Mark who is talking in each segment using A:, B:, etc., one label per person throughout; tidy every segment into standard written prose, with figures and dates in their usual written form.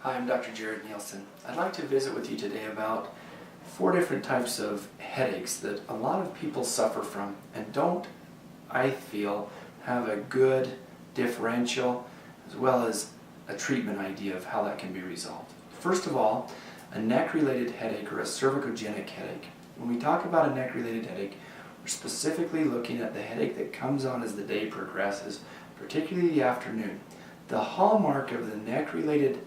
A: Hi, I'm Dr. Jared Nielsen. I'd like to visit with you today about 4 different types of headaches that a lot of people suffer from and don't, I feel, have a good differential as well as a treatment idea of how that can be resolved. First of all, a neck-related headache or a cervicogenic headache. When we talk about a neck-related headache, we're specifically looking at the headache that comes on as the day progresses, particularly the afternoon. The hallmark of the neck-related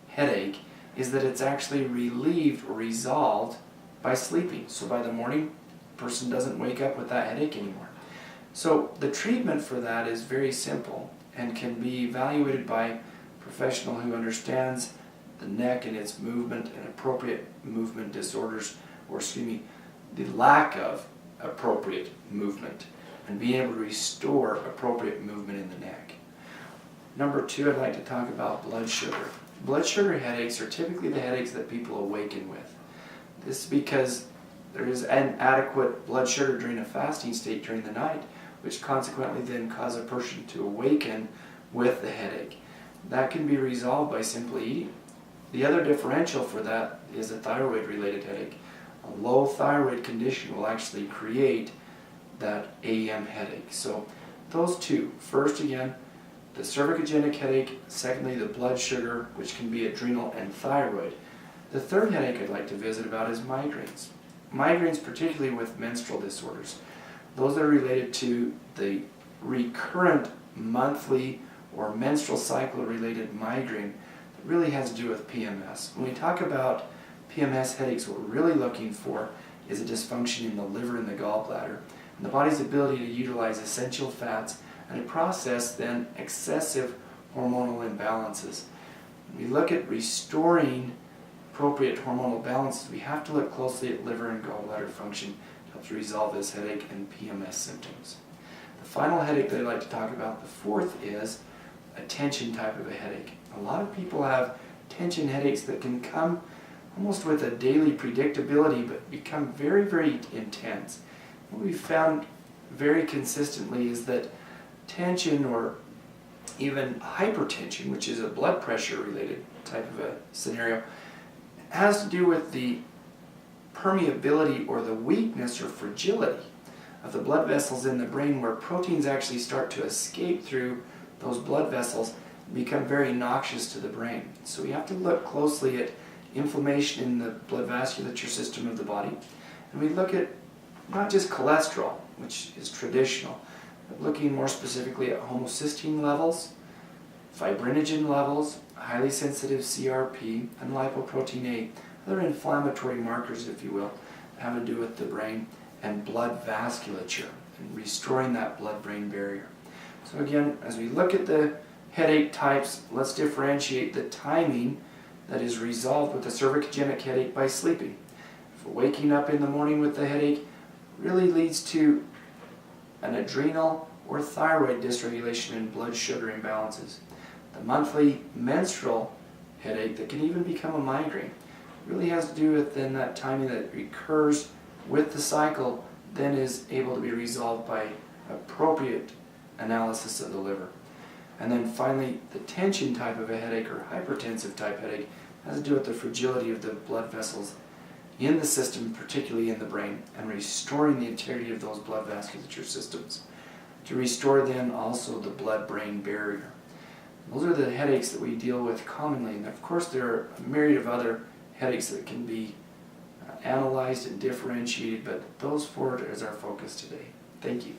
A: headache is that it's actually relieved or resolved by sleeping. So by the morning, the person doesn't wake up with that headache anymore. So the treatment for that is very simple and can be evaluated by a professional who understands the neck and its movement and appropriate movement disorders, or the lack of appropriate movement, and being able to restore appropriate movement in the neck. Number 2, I'd like to talk about blood sugar. Blood sugar headaches are typically the headaches that people awaken with. This is because there is inadequate blood sugar during a fasting state during the night, which consequently then causes a person to awaken with the headache. That can be resolved by simply eating. The other differential for that is a thyroid-related headache. A low thyroid condition will actually create that AM headache. So those two, first again, the cervicogenic headache, secondly the blood sugar, which can be adrenal and thyroid. The third headache I'd like to visit about is migraines. Migraines, particularly with menstrual disorders. Those that are related to the recurrent monthly or menstrual cycle related migraine that really has to do with PMS. When we talk about PMS headaches, what we're really looking for is a dysfunction in the liver and the gallbladder, and the body's ability to utilize essential fats and to process then excessive hormonal imbalances. When we look at restoring appropriate hormonal balances, we have to look closely at liver and gallbladder function to help to resolve this headache and PMS symptoms. The final headache that I'd like to talk about, the fourth, is a tension type of a headache. A lot of people have tension headaches that can come almost with a daily predictability but become very, very intense. What we've found very consistently is that tension or even hypertension, which is a blood pressure related type of a scenario, has to do with the permeability or the weakness or fragility of the blood vessels in the brain, where proteins actually start to escape through those blood vessels and become very noxious to the brain. So we have to look closely at inflammation in the blood vasculature system of the body, and we look at not just cholesterol, which is traditional, but looking more specifically at homocysteine levels, fibrinogen levels, highly sensitive CRP, and lipoprotein A, other inflammatory markers, if you will, that have to do with the brain and blood vasculature and restoring that blood-brain barrier. So again, as we look at the headache types, let's differentiate the timing that is resolved with the cervicogenic headache by sleeping. If waking up in the morning with the headache really leads to an adrenal or thyroid dysregulation and blood sugar imbalances. The monthly menstrual headache that can even become a migraine really has to do with then that timing that recurs with the cycle then is able to be resolved by appropriate analysis of the liver. And then finally, the tension type of a headache or hypertensive type headache has to do with the fragility of the blood vessels in the system, particularly in the brain, and restoring the integrity of those blood vasculature systems to restore then also the blood-brain barrier. Those are the headaches that we deal with commonly, and of course there are a myriad of other headaches that can be analyzed and differentiated, but those 4 is our focus today. Thank you.